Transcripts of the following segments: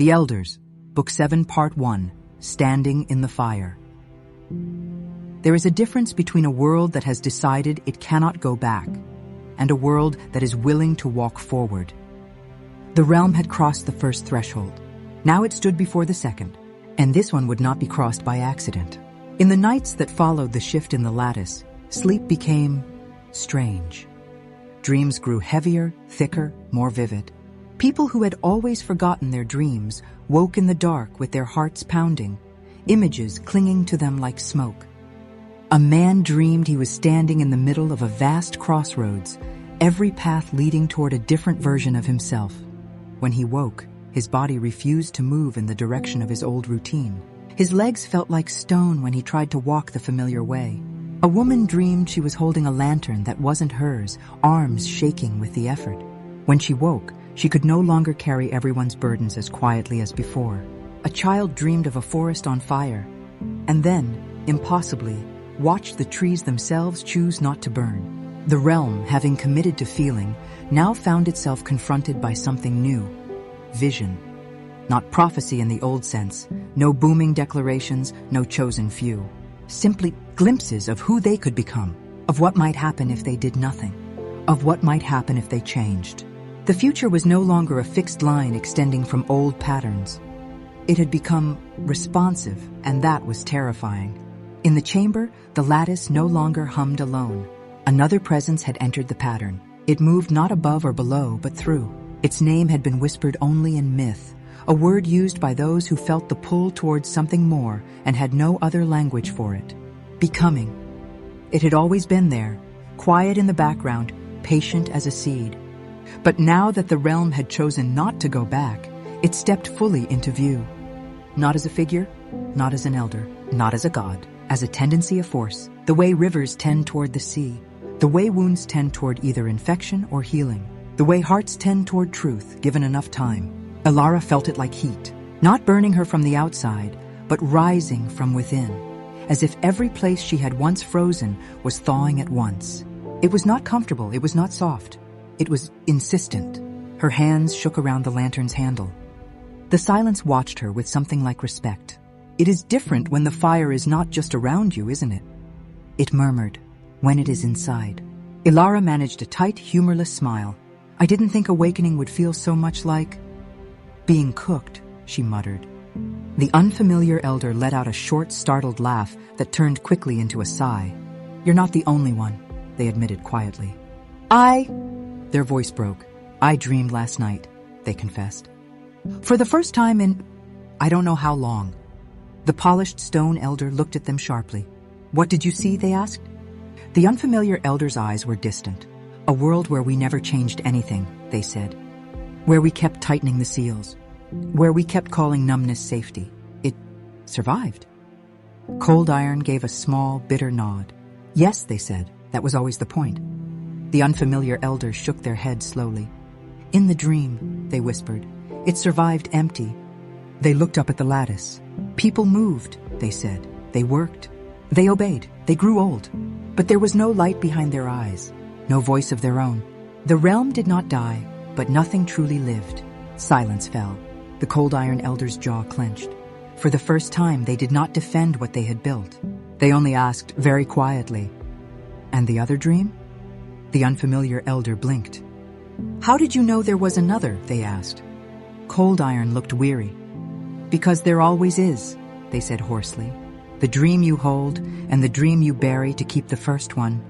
The Elders, Book 7, Part 1, Standing in the Fire. There is a difference between a world that has decided it cannot go back and a world that is willing to walk forward. The realm had crossed the first threshold. Now it stood before the second, and this one would not be crossed by accident. In the nights that followed the shift in the lattice, sleep became strange. Dreams grew heavier, thicker, more vivid. People who had always forgotten their dreams woke in the dark with their hearts pounding, images clinging to them like smoke. A man dreamed he was standing in the middle of a vast crossroads, every path leading toward a different version of himself. When he woke, his body refused to move in the direction of his old routine. His legs felt like stone when he tried to walk the familiar way. A woman dreamed she was holding a lantern that wasn't hers, arms shaking with the effort. When she woke, she could no longer carry everyone's burdens as quietly as before. A child dreamed of a forest on fire, and then, impossibly, watched the trees themselves choose not to burn. The realm, having committed to feeling, now found itself confronted by something new. Vision. Not prophecy in the old sense, no booming declarations, no chosen few. Simply glimpses of who they could become, of what might happen if they did nothing, of what might happen if they changed. The future was no longer a fixed line extending from old patterns. It had become responsive, and that was terrifying. In the chamber, the lattice no longer hummed alone. Another presence had entered the pattern. It moved not above or below, but through. Its name had been whispered only in myth, a word used by those who felt the pull towards something more and had no other language for it. Becoming. It had always been there, quiet in the background, patient as a seed. But now that the realm had chosen not to go back, it stepped fully into view. Not as a figure, not as an elder, not as a god, as a tendency of force, the way rivers tend toward the sea, the way wounds tend toward either infection or healing, the way hearts tend toward truth, given enough time. Elara felt it like heat, not burning her from the outside, but rising from within, as if every place she had once frozen was thawing at once. It was not comfortable, it was not soft. It was insistent. Her hands shook around the lantern's handle. The silence watched her with something like respect. It is different when the fire is not just around you, isn't it? It murmured, when it is inside. Elara managed a tight, humorless smile. I didn't think awakening would feel so much like being cooked, she muttered. The unfamiliar elder let out a short, startled laugh that turned quickly into a sigh. You're not the only one, they admitted quietly. Their voice broke. I dreamed last night, they confessed. For the first time in I don't know how long. The polished stone elder looked at them sharply. What did you see, they asked. The unfamiliar elder's eyes were distant. A world where we never changed anything, they said. Where we kept tightening the seals. Where we kept calling numbness safety. It survived. Cold Iron gave a small, bitter nod. Yes, they said, that was always the point. The unfamiliar elders shook their heads slowly. In the dream, they whispered, it survived empty. They looked up at the lattice. People moved, they said. They worked. They obeyed. They grew old. But there was no light behind their eyes, no voice of their own. The realm did not die, but nothing truly lived. Silence fell. The Cold Iron elder's jaw clenched. For the first time, they did not defend what they had built. They only asked, very quietly, and the other dream? The unfamiliar elder blinked. How did you know there was another, they asked. Cold Iron looked weary. Because there always is, they said hoarsely. The dream you hold and the dream you bury to keep the first one.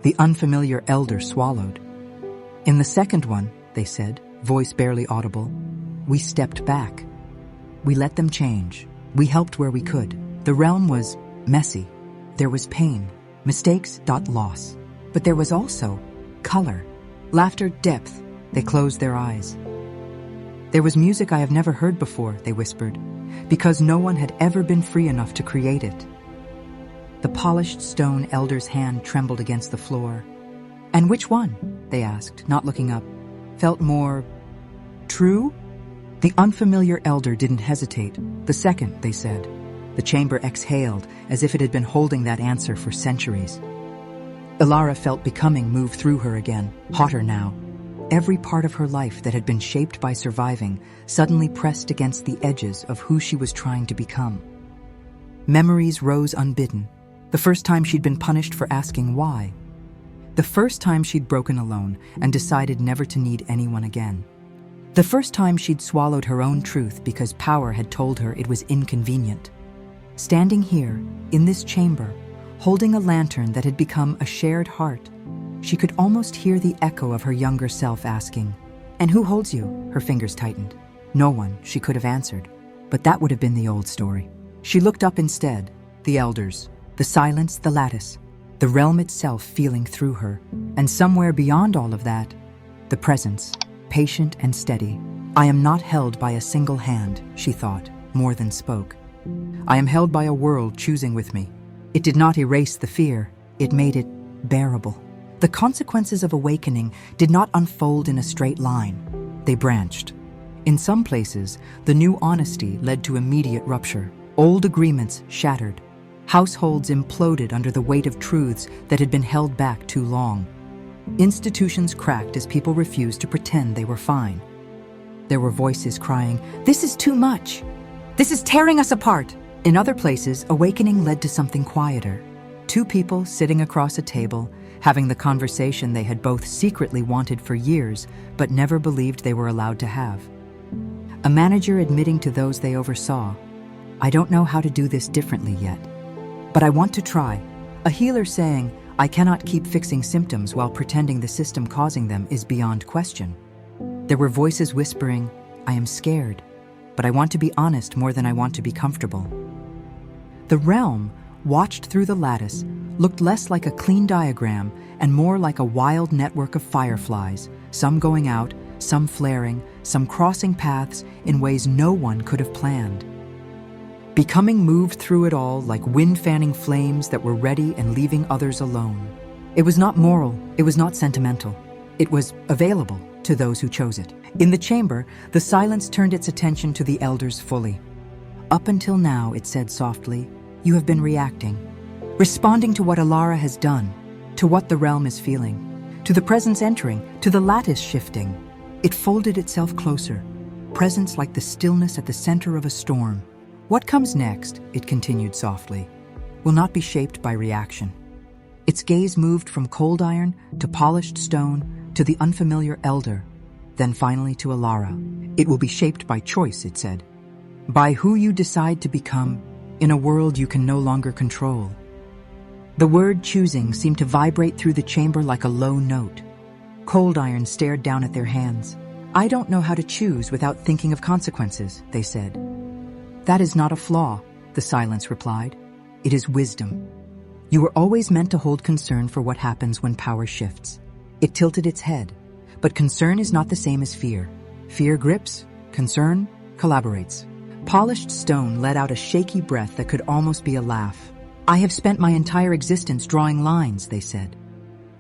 The unfamiliar elder swallowed. In the second one, they said, voice barely audible, we stepped back. We let them change. We helped where we could. The realm was messy. There was pain, mistakes, loss. But there was also color, laughter, depth. They closed their eyes. There was music I have never heard before, they whispered, because no one had ever been free enough to create it. The polished stone elder's hand trembled against the floor. And which one, they asked, not looking up, felt more true? The unfamiliar elder didn't hesitate. The second, they said. The chamber exhaled as if it had been holding that answer for centuries. Elara felt becoming move through her again, hotter now. Every part of her life that had been shaped by surviving suddenly pressed against the edges of who she was trying to become. Memories rose unbidden. The first time she'd been punished for asking why. The first time she'd broken alone and decided never to need anyone again. The first time she'd swallowed her own truth because power had told her it was inconvenient. Standing here, in this chamber, holding a lantern that had become a shared heart, she could almost hear the echo of her younger self asking, "And who holds you?" Her fingers tightened. No one, she could have answered. But that would have been the old story. She looked up instead, the elders, the silence, the lattice, the realm itself feeling through her, and somewhere beyond all of that, the presence, patient and steady. "I am not held by a single hand," she thought, more than spoke. "I am held by a world choosing with me." It did not erase the fear, it made it bearable. The consequences of awakening did not unfold in a straight line. They branched. In some places, the new honesty led to immediate rupture. Old agreements shattered. Households imploded under the weight of truths that had been held back too long. Institutions cracked as people refused to pretend they were fine. There were voices crying, "This is too much! This is tearing us apart!" In other places, awakening led to something quieter. Two people sitting across a table, having the conversation they had both secretly wanted for years, but never believed they were allowed to have. A manager admitting to those they oversaw, "I don't know how to do this differently yet, but I want to try." A healer saying, "I cannot keep fixing symptoms while pretending the system causing them is beyond question." There were voices whispering, "I am scared, but I want to be honest more than I want to be comfortable." The realm, watched through the lattice, looked less like a clean diagram and more like a wild network of fireflies, some going out, some flaring, some crossing paths in ways no one could have planned. Becoming moved through it all like wind-fanning flames that were ready and leaving others alone. It was not moral, it was not sentimental. It was available to those who chose it. In the chamber, the silence turned its attention to the elders fully. "Up until now," it said softly, "you have been reacting, responding to what Elara has done, to what the realm is feeling, to the presence entering, to the lattice shifting." It folded itself closer, presence like the stillness at the center of a storm. "What comes next," it continued softly, "will not be shaped by reaction." Its gaze moved from cold iron to polished stone to the unfamiliar elder, then finally to Elara. "It will be shaped by choice," it said, "by who you decide to become in a world you can no longer control." The word choosing seemed to vibrate through the chamber like a low note. Cold iron stared down at their hands. "I don't know how to choose without thinking of consequences," they said. "That is not a flaw," the silence replied. "It is wisdom. You were always meant to hold concern for what happens when power shifts." It tilted its head. But concern is not the same as fear. Fear grips, concern collaborates. Polished stone let out a shaky breath that could almost be a laugh. "I have spent my entire existence drawing lines," they said.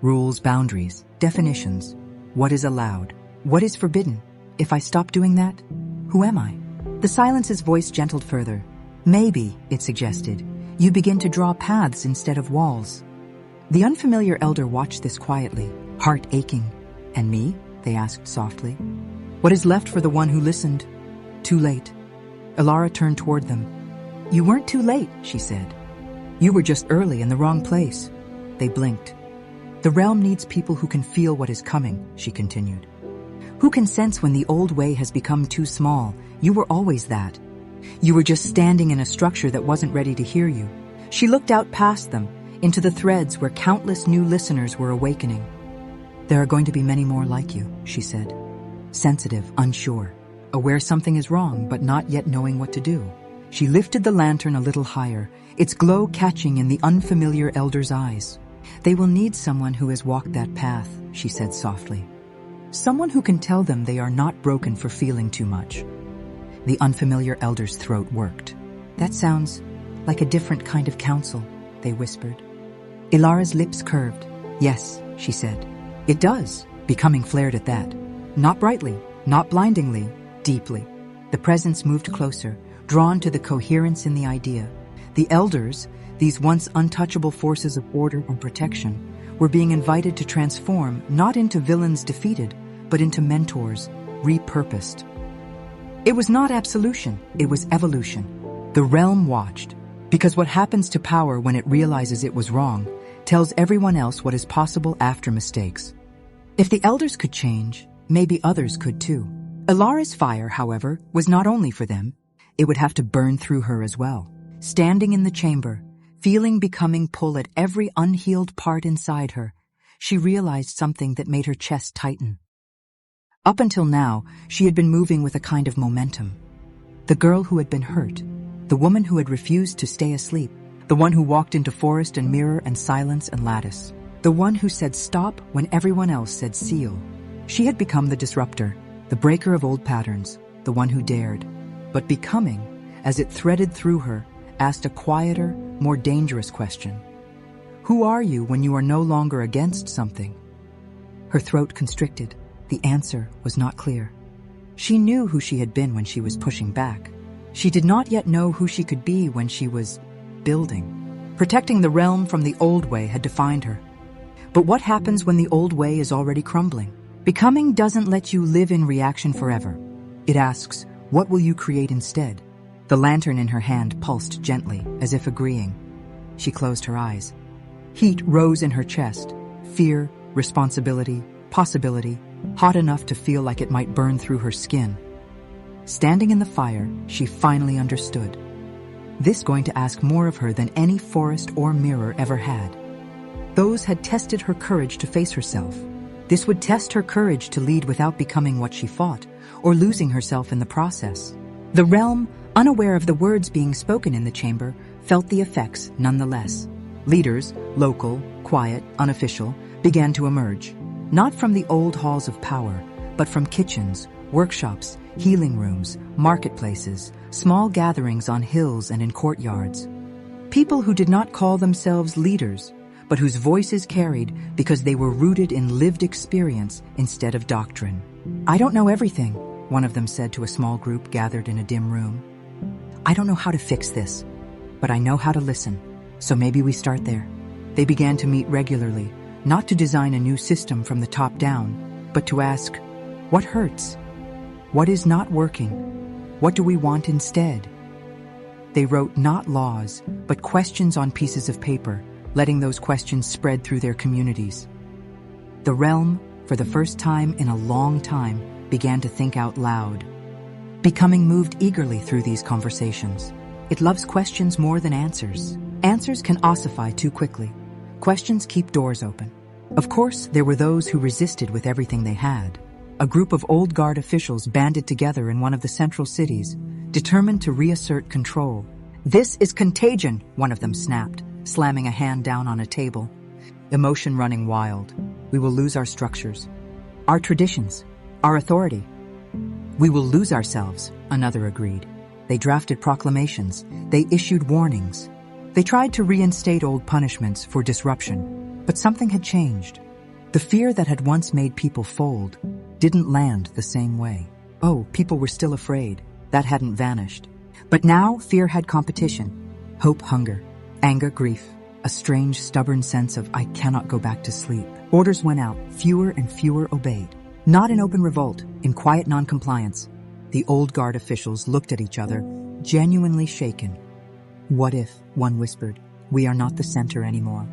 "Rules, boundaries, definitions. What is allowed? What is forbidden? If I stop doing that, who am I?" The silence's voice gentled further. "Maybe," it suggested, "you begin to draw paths instead of walls." The unfamiliar elder watched this quietly, heart aching. "And me?" they asked softly. "What is left for the one who listened? Too late." Elara turned toward them. "You weren't too late," she said. "You were just early in the wrong place." They blinked. "The realm needs people who can feel what is coming," she continued. "Who can sense when the old way has become too small. You were always that. You were just standing in a structure that wasn't ready to hear you." She looked out past them, into the threads where countless new listeners were awakening. "There are going to be many more like you," she said. Sensitive, unsure, aware something is wrong but not yet knowing what to do. She lifted the lantern a little higher, its glow catching in the unfamiliar elder's eyes. "They will need someone who has walked that path," she said softly. "Someone who can tell them they are not broken for feeling too much." The unfamiliar elder's throat worked. "That sounds like a different kind of counsel," they whispered. Elara's lips curved. "Yes," she said. "It does," becoming flared at that. Not brightly, not blindingly, deeply. The presence moved closer, drawn to the coherence in the idea. The elders, these once untouchable forces of order and protection, were being invited to transform not into villains defeated, but into mentors, repurposed. It was not absolution, it was evolution. The realm watched, because what happens to power when it realizes it was wrong tells everyone else what is possible after mistakes. If the elders could change, maybe others could too. Elara's fire, however, was not only for them, it would have to burn through her as well. Standing in the chamber, feeling becoming pull at every unhealed part inside her, she realized something that made her chest tighten. Up until now, she had been moving with a kind of momentum. The girl who had been hurt, the woman who had refused to stay asleep, the one who walked into forest and mirror and silence and lattice, the one who said stop when everyone else said seal. She had become the disruptor, the breaker of old patterns, the one who dared. But becoming, as it threaded through her, asked a quieter, more dangerous question. Who are you when you are no longer against something? Her throat constricted. The answer was not clear. She knew who she had been when she was pushing back. She did not yet know who she could be when she was building. Protecting the realm from the old way had defined her. But what happens when the old way is already crumbling? Becoming doesn't let you live in reaction forever. It asks, what will you create instead? The lantern in her hand pulsed gently, as if agreeing. She closed her eyes. Heat rose in her chest. Fear, responsibility, possibility, hot enough to feel like it might burn through her skin. Standing in the fire, she finally understood. This going to ask more of her than any forest or mirror ever had. Those had tested her courage to face herself. This would test her courage to lead without becoming what she fought, or losing herself in the process. The realm, unaware of the words being spoken in the chamber, felt the effects nonetheless. Leaders, local, quiet, unofficial, began to emerge. Not from the old halls of power, but from kitchens, workshops, healing rooms, marketplaces, small gatherings on hills and in courtyards. People who did not call themselves leaders, but whose voices carried because they were rooted in lived experience instead of doctrine. I don't know everything, one of them said to a small group gathered in a dim room. I don't know how to fix this, but I know how to listen, so maybe we start there. They began to meet regularly, not to design a new system from the top down, but to ask, what hurts? What is not working? What do we want instead? They wrote not laws, but questions on pieces of paper, letting those questions spread through their communities. The realm, for the first time in a long time, began to think out loud. Becoming moved eagerly through these conversations. It loves questions more than answers. Answers can ossify too quickly. Questions keep doors open. Of course, there were those who resisted with everything they had. A group of old guard officials banded together in one of the central cities, determined to reassert control. This is contagion, one of them snapped, slamming a hand down on a table. Emotion running wild. We will lose our structures, our traditions, our authority. We will lose ourselves, another agreed. They drafted proclamations. They issued warnings. They tried to reinstate old punishments for disruption, but something had changed. The fear that had once made people fold didn't land the same way. Oh, people were still afraid. That hadn't vanished. But now fear had competition. Hope, hunger, anger, grief, a strange, stubborn sense of I cannot go back to sleep. Orders went out. Fewer and fewer obeyed. Not in open revolt, in quiet noncompliance. The old guard officials looked at each other, genuinely shaken. What if, one whispered, we are not the center anymore?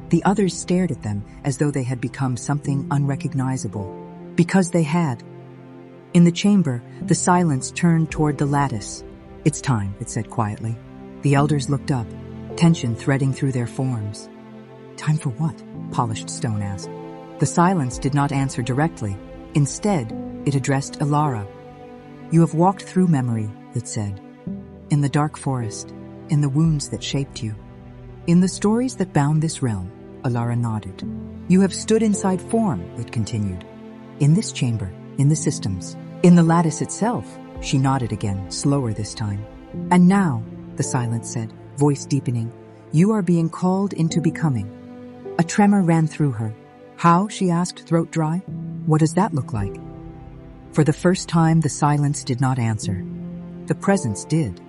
The others stared at them as though they had become something unrecognizable. Because they had. In the chamber, the silence turned toward the lattice. It's time, it said quietly. The elders looked up, tension threading through their forms. Time for what? Polished stone asked. The silence did not answer directly. Instead, it addressed Elara. You have walked through memory, it said. In the dark forest, in the wounds that shaped you. In the stories that bound this realm, Elara nodded. You have stood inside form, it continued. In this chamber, in the systems, in the lattice itself, she nodded again, slower this time. And now, the silence said, voice deepening, you are being called into becoming. A tremor ran through her. How, she asked, throat dry. What does that look like? For the first time, the silence did not answer. The presence did.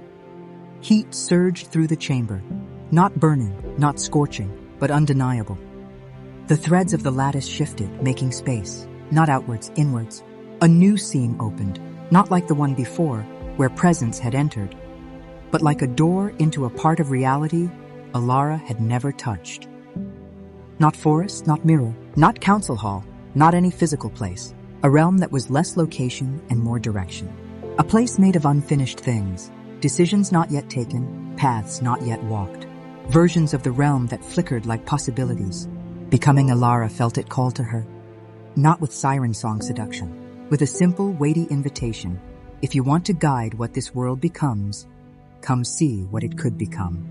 Heat surged through the chamber, not burning, not scorching, but undeniable. The threads of the lattice shifted, making space. not outwards, inwards. A new seam opened, not like the one before, where presence had entered, but like a door into a part of reality Elara had never touched. Not forest, not mirror, not council hall, not any physical place. A realm that was less location and more direction. A place made of unfinished things, decisions not yet taken, paths not yet walked. Versions of the realm that flickered like possibilities. Becoming Elara felt it call to her. Not with siren song seduction, with a simple, weighty invitation. If you want to guide what this world becomes, come see what it could become.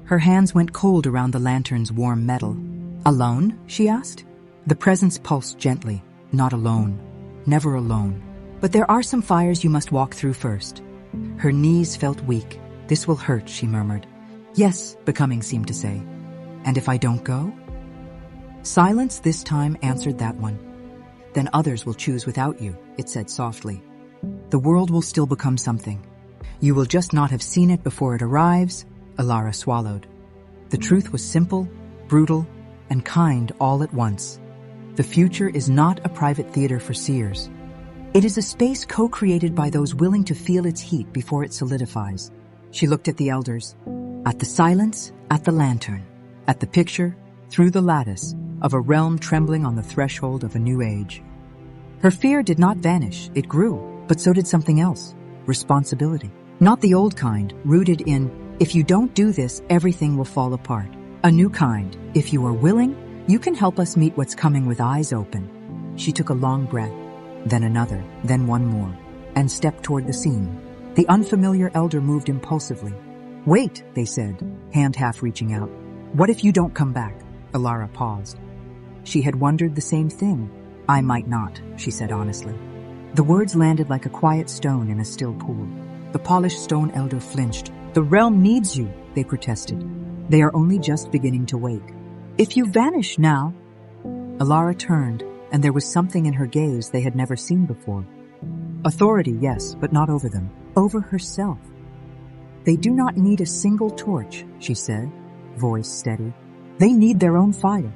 Her hands went cold around the lantern's warm metal. Alone? She asked. The presence pulsed gently. Not alone. Never alone. But there are some fires you must walk through first. Her knees felt weak. This will hurt, she murmured. Yes, Becoming seemed to say. And if I don't go? Silence this time answered that one. Then others will choose without you, it said softly. The world will still become something. You will just not have seen it before it arrives. Elara swallowed. The truth was simple, brutal, and kind all at once. The future is not a private theater for seers. It is a space co-created by those willing to feel its heat before it solidifies. She looked at the elders, at the silence, at the lantern, at the picture, through the lattice, of a realm trembling on the threshold of a new age. Her fear did not vanish, it grew, but so did something else, responsibility. Not the old kind, rooted in, if you don't do this, everything will fall apart. A new kind, if you are willing, you can help us meet what's coming with eyes open. She took a long breath, then another, then one more, and stepped toward the scene. The unfamiliar elder moved impulsively. Wait, they said, hand half reaching out. What if you don't come back? Elara paused. She had wondered the same thing. I might not, she said honestly. The words landed like a quiet stone in a still pool. The polished stone elder flinched. The realm needs you, they protested. They are only just beginning to wake. If you vanish now... Elara turned, and there was something in her gaze they had never seen before. Authority, yes, but not over them. Over herself. They do not need a single torch, she said, voice steady. They need their own fire.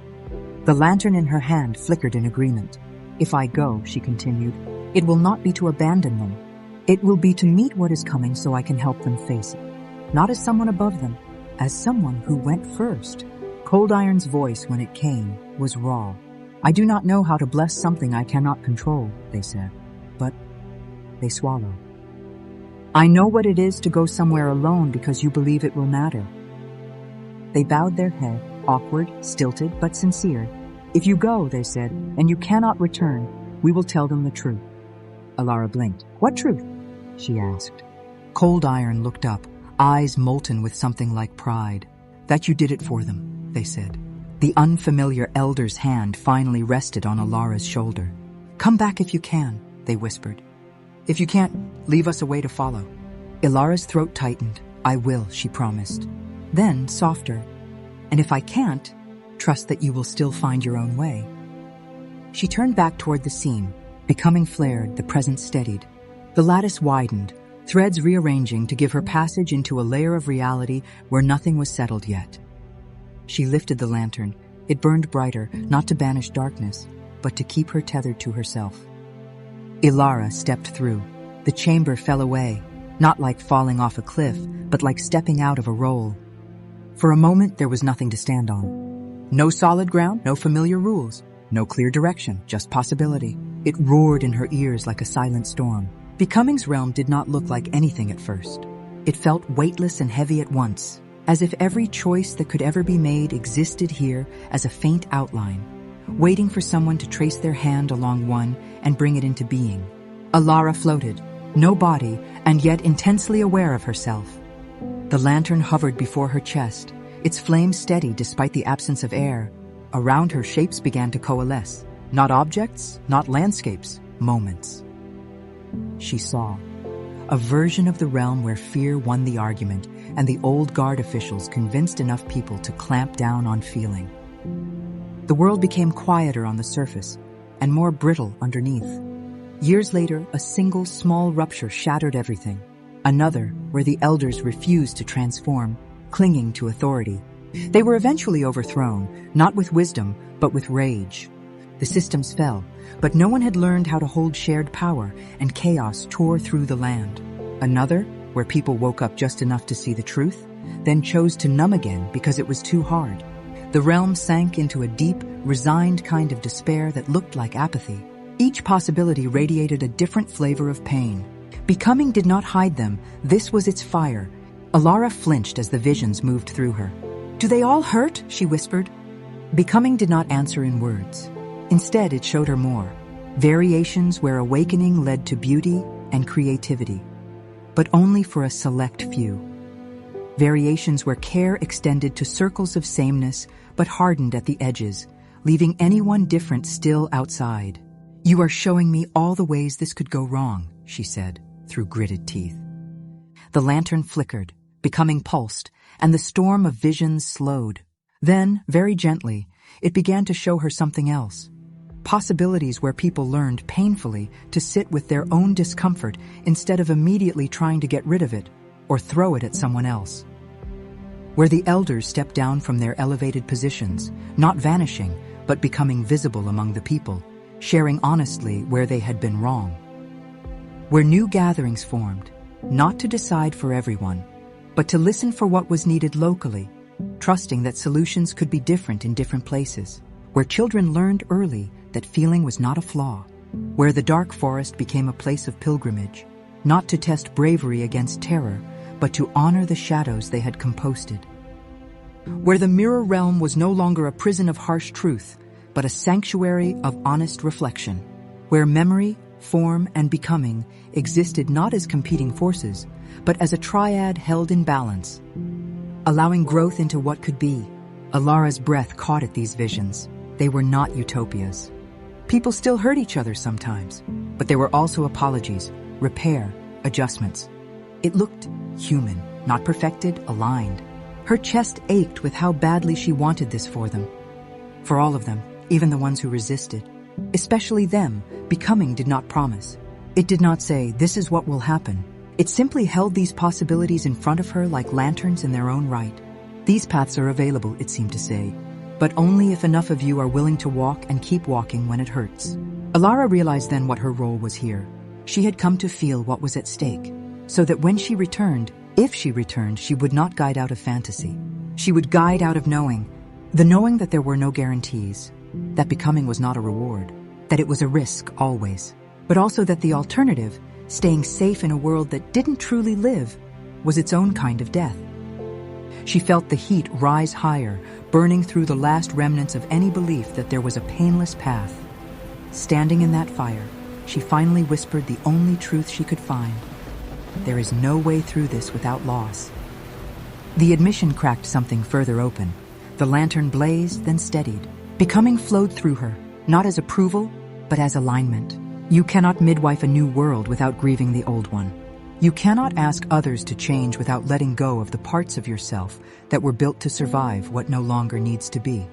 The lantern in her hand flickered in agreement. If I go, she continued, it will not be to abandon them. It will be to meet what is coming so I can help them face it. Not as someone above them, as someone who went first. Cold Iron's voice, when it came, was raw. I do not know how to bless something I cannot control, they said, but they swallowed. I know what it is to go somewhere alone because you believe it will matter. They bowed their head, awkward, stilted, but sincere. If you go, they said, and you cannot return, we will tell them the truth. Elara blinked. What truth? She asked. Cold Iron looked up, eyes molten with something like pride. That you did it for them, they said. The unfamiliar elder's hand finally rested on Elara's shoulder. Come back if you can, they whispered. If you can't, leave us a way to follow. Elara's throat tightened. I will, she promised. Then, softer. And if I can't, trust that you will still find your own way. She turned back toward the scene. Becoming flared, the presence steadied. The lattice widened, threads rearranging to give her passage into a layer of reality where nothing was settled yet. She lifted the lantern. It burned brighter, not to banish darkness, but to keep her tethered to herself. Elara stepped through. The chamber fell away, not like falling off a cliff, but like stepping out of a roll. For a moment, there was nothing to stand on. No solid ground, no familiar rules, no clear direction, just possibility. It roared in her ears like a silent storm. Becoming's realm did not look like anything at first. It felt weightless and heavy at once, as if every choice that could ever be made existed here as a faint outline, waiting for someone to trace their hand along one and bring it into being. Elara floated, no body, and yet intensely aware of herself. The lantern hovered before her chest, its flame steady despite the absence of air. Around her, shapes began to coalesce. Not objects, not landscapes, moments. She saw a version of the realm where fear won the argument and the old guard officials convinced enough people to clamp down on feeling. The world became quieter on the surface and more brittle underneath. Years later, a single small rupture shattered everything. Another, where the elders refused to transform, clinging to authority. They were eventually overthrown, not with wisdom, but with rage. The systems fell, but no one had learned how to hold shared power, and chaos tore through the land. Another, where people woke up just enough to see the truth, then chose to numb again because it was too hard. The realm sank into a deep, resigned kind of despair that looked like apathy. Each possibility radiated a different flavor of pain. Becoming did not hide them. This was its fire. Elara flinched as the visions moved through her. "Do they all hurt?" she whispered. Becoming did not answer in words. Instead, it showed her more. Variations where awakening led to beauty and creativity. But only for a select few. Variations where care extended to circles of sameness but hardened at the edges, leaving anyone different still outside. "You are showing me all the ways this could go wrong," she said, through gritted teeth. The lantern flickered, becoming pulsed, and the storm of visions slowed. Then, very gently, it began to show her something else. Possibilities where people learned painfully to sit with their own discomfort instead of immediately trying to get rid of it or throw it at someone else. Where the elders stepped down from their elevated positions, not vanishing, but becoming visible among the people, sharing honestly where they had been wrong. Where new gatherings formed, not to decide for everyone, but to listen for what was needed locally, trusting that solutions could be different in different places. Where children learned early that feeling was not a flaw. Where the dark forest became a place of pilgrimage, not to test bravery against terror, but to honor the shadows they had composted. Where the mirror realm was no longer a prison of harsh truth, but a sanctuary of honest reflection. Where memory, form, and becoming existed not as competing forces, but as a triad held in balance, allowing growth into what could be. Elara's breath caught at these visions. They were not utopias. People still hurt each other sometimes, but there were also apologies, repair, adjustments. It looked human, not perfected, aligned. Her chest ached with how badly she wanted this for them. For all of them, even the ones who resisted. Especially them, Becoming did not promise. It did not say, "This is what will happen." It simply held these possibilities in front of her like lanterns in their own right. These paths are available, it seemed to say, but only if enough of you are willing to walk and keep walking when it hurts. Elara realized then what her role was here. She had come to feel what was at stake, so that when she returned, if she returned, she would not guide out of fantasy. She would guide out of knowing, the knowing that there were no guarantees, that becoming was not a reward, that it was a risk always, but also that the alternative, staying safe in a world that didn't truly live, was its own kind of death. She felt the heat rise higher, burning through the last remnants of any belief that there was a painless path. Standing in that fire, she finally whispered the only truth she could find. There is no way through this without loss. The admission cracked something further open. The lantern blazed, then steadied. Becoming flowed through her, not as approval, but as alignment. You cannot midwife a new world without grieving the old one. You cannot ask others to change without letting go of the parts of yourself that were built to survive what no longer needs to be.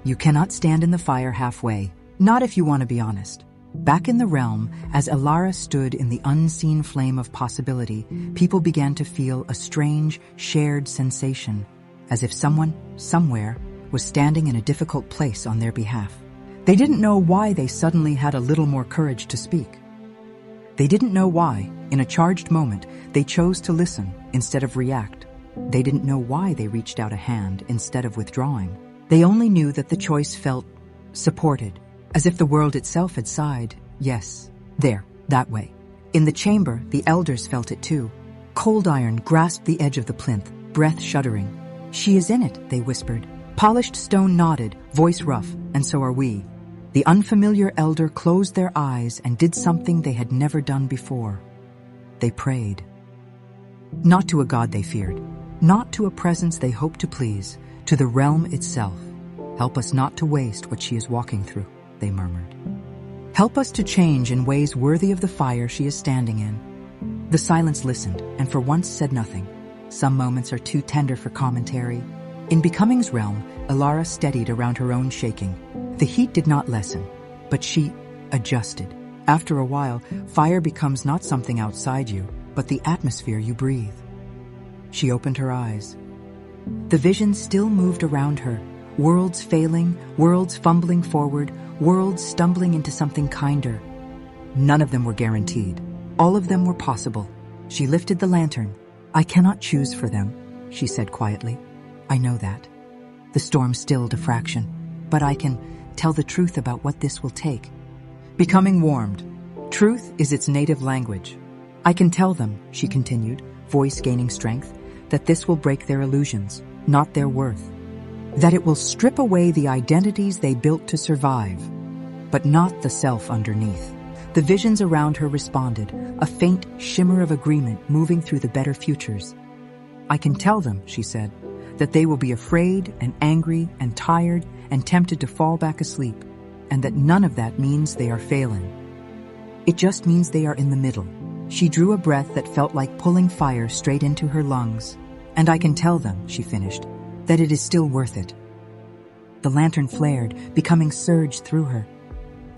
You cannot stand in the fire halfway, not if you want to be honest. Back in the realm, as Elara stood in the unseen flame of possibility, people began to feel a strange, shared sensation, as if someone, somewhere, was standing in a difficult place on their behalf. They didn't know why they suddenly had a little more courage to speak. They didn't know why, in a charged moment, they chose to listen instead of react. They didn't know why they reached out a hand instead of withdrawing. They only knew that the choice felt supported, as if the world itself had sighed, yes, there, that way. In the chamber, the elders felt it too. Cold iron grasped the edge of the plinth, breath shuddering. "She is in it," they whispered. Polished stone nodded, voice rough, "And so are we." The unfamiliar elder closed their eyes and did something they had never done before. They prayed. Not to a god they feared, not to a presence they hoped to please, to the realm itself. "Help us not to waste what she is walking through," they murmured. "Help us to change in ways worthy of the fire she is standing in." The silence listened, and for once said nothing. Some moments are too tender for commentary. In Becoming's realm, Elara steadied around her own shaking. The heat did not lessen, but she adjusted. After a while, fire becomes not something outside you, but the atmosphere you breathe. She opened her eyes. The vision still moved around her, Worlds failing, worlds fumbling forward, worlds stumbling into something kinder. None of them were guaranteed. All of them were possible. She lifted the lantern. "I cannot choose for them," she said quietly. "I know that. The storm stilled a fraction, but I can tell the truth about what this will take." Becoming warmed. Truth is its native language. "I can tell them," she continued, voice gaining strength, "that this will break their illusions, not their worth. That it will strip away the identities they built to survive, but not the self underneath." The visions around her responded, a faint shimmer of agreement moving through the better futures. "I can tell them," she said, "that they will be afraid and angry and tired and tempted to fall back asleep, and that none of that means they are failing. It just means they are in the middle." She drew a breath that felt like pulling fire straight into her lungs. "And I can tell them," she finished, "that it is still worth it." The lantern flared, becoming surge through her.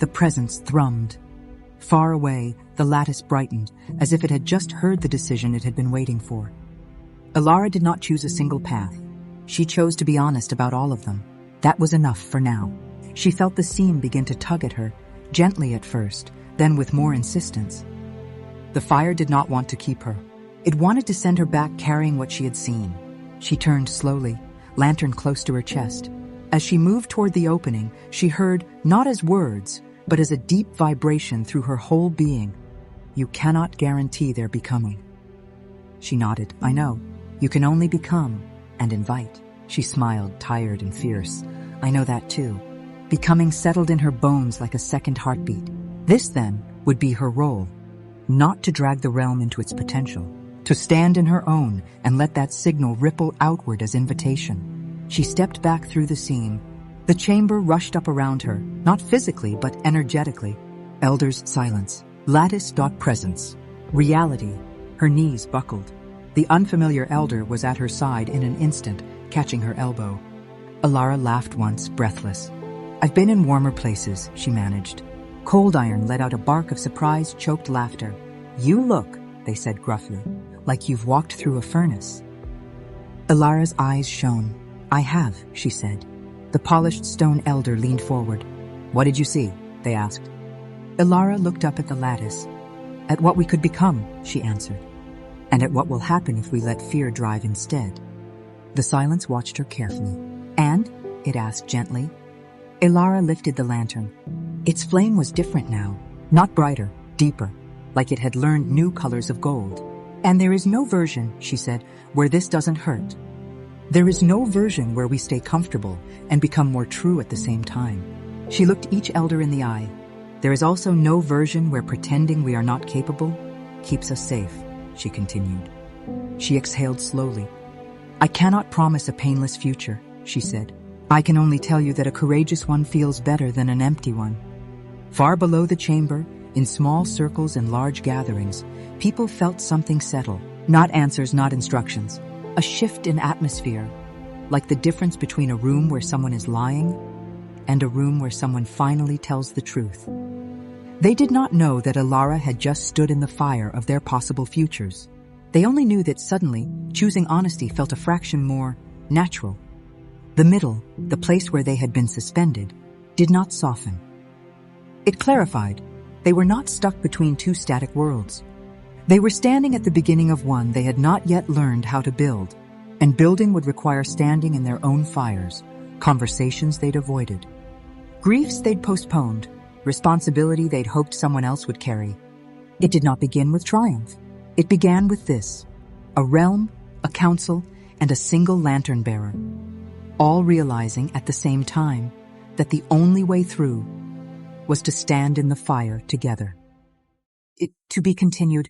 The presence thrummed. Far away, the lattice brightened, as if it had just heard the decision it had been waiting for. Elara did not choose a single path. She chose to be honest about all of them. That was enough for now. She felt the seam begin to tug at her, gently at first, then with more insistence. The fire did not want to keep her. It wanted to send her back carrying what she had seen. She turned slowly, lantern close to her chest. As she moved toward the opening, she heard, not as words, but as a deep vibration through her whole being, "You cannot guarantee their becoming." She nodded. "I know. You can only become and invite." She smiled, tired and fierce. "I know that too." Becoming settled in her bones like a second heartbeat. This, then, would be her role. Not to drag the realm into its potential. To stand in her own and let that signal ripple outward as invitation. She stepped back through the seam. The chamber rushed up around her, not physically but energetically. Elder's silence. Lattice dot presence. Reality. Her knees buckled. The unfamiliar elder was at her side in an instant, catching her elbow. Elara laughed once, breathless. "I've been in warmer places," she managed. Cold Iron let out a bark of surprise-choked laughter. "You look," they said gruffly, "like you've walked through a furnace." Elara's eyes shone. "I have," she said. The polished stone elder leaned forward. "What did you see?" they asked. Elara looked up at the lattice. "At what we could become," she answered. "And at what will happen if we let fear drive instead." The silence watched her carefully. "And?" it asked gently. Elara lifted the lantern. Its flame was different now, not brighter, deeper, like it had learned new colors of gold. "And there is no version," she said, "where this doesn't hurt. There is no version where we stay comfortable and become more true at the same time." She looked each elder in the eye. "There is also no version where pretending we are not capable keeps us safe," she continued. She exhaled slowly. "I cannot promise a painless future," she said. "I can only tell you that a courageous one feels better than an empty one." Far below the chamber, in small circles and large gatherings, people felt something settle. Not answers, not instructions. A shift in atmosphere, like the difference between a room where someone is lying and a room where someone finally tells the truth. They did not know that Elara had just stood in the fire of their possible futures. They only knew that suddenly, choosing honesty felt a fraction more natural. The middle, the place where they had been suspended, did not soften. It clarified. They were not stuck between two static worlds. They were standing at the beginning of one they had not yet learned how to build, and building would require standing in their own fires, conversations they'd avoided, griefs they'd postponed, responsibility they'd hoped someone else would carry. It did not begin with triumph. It began with this: a realm, a council, and a single lantern bearer, all realizing at the same time that the only way through was to stand in the fire together. To be continued.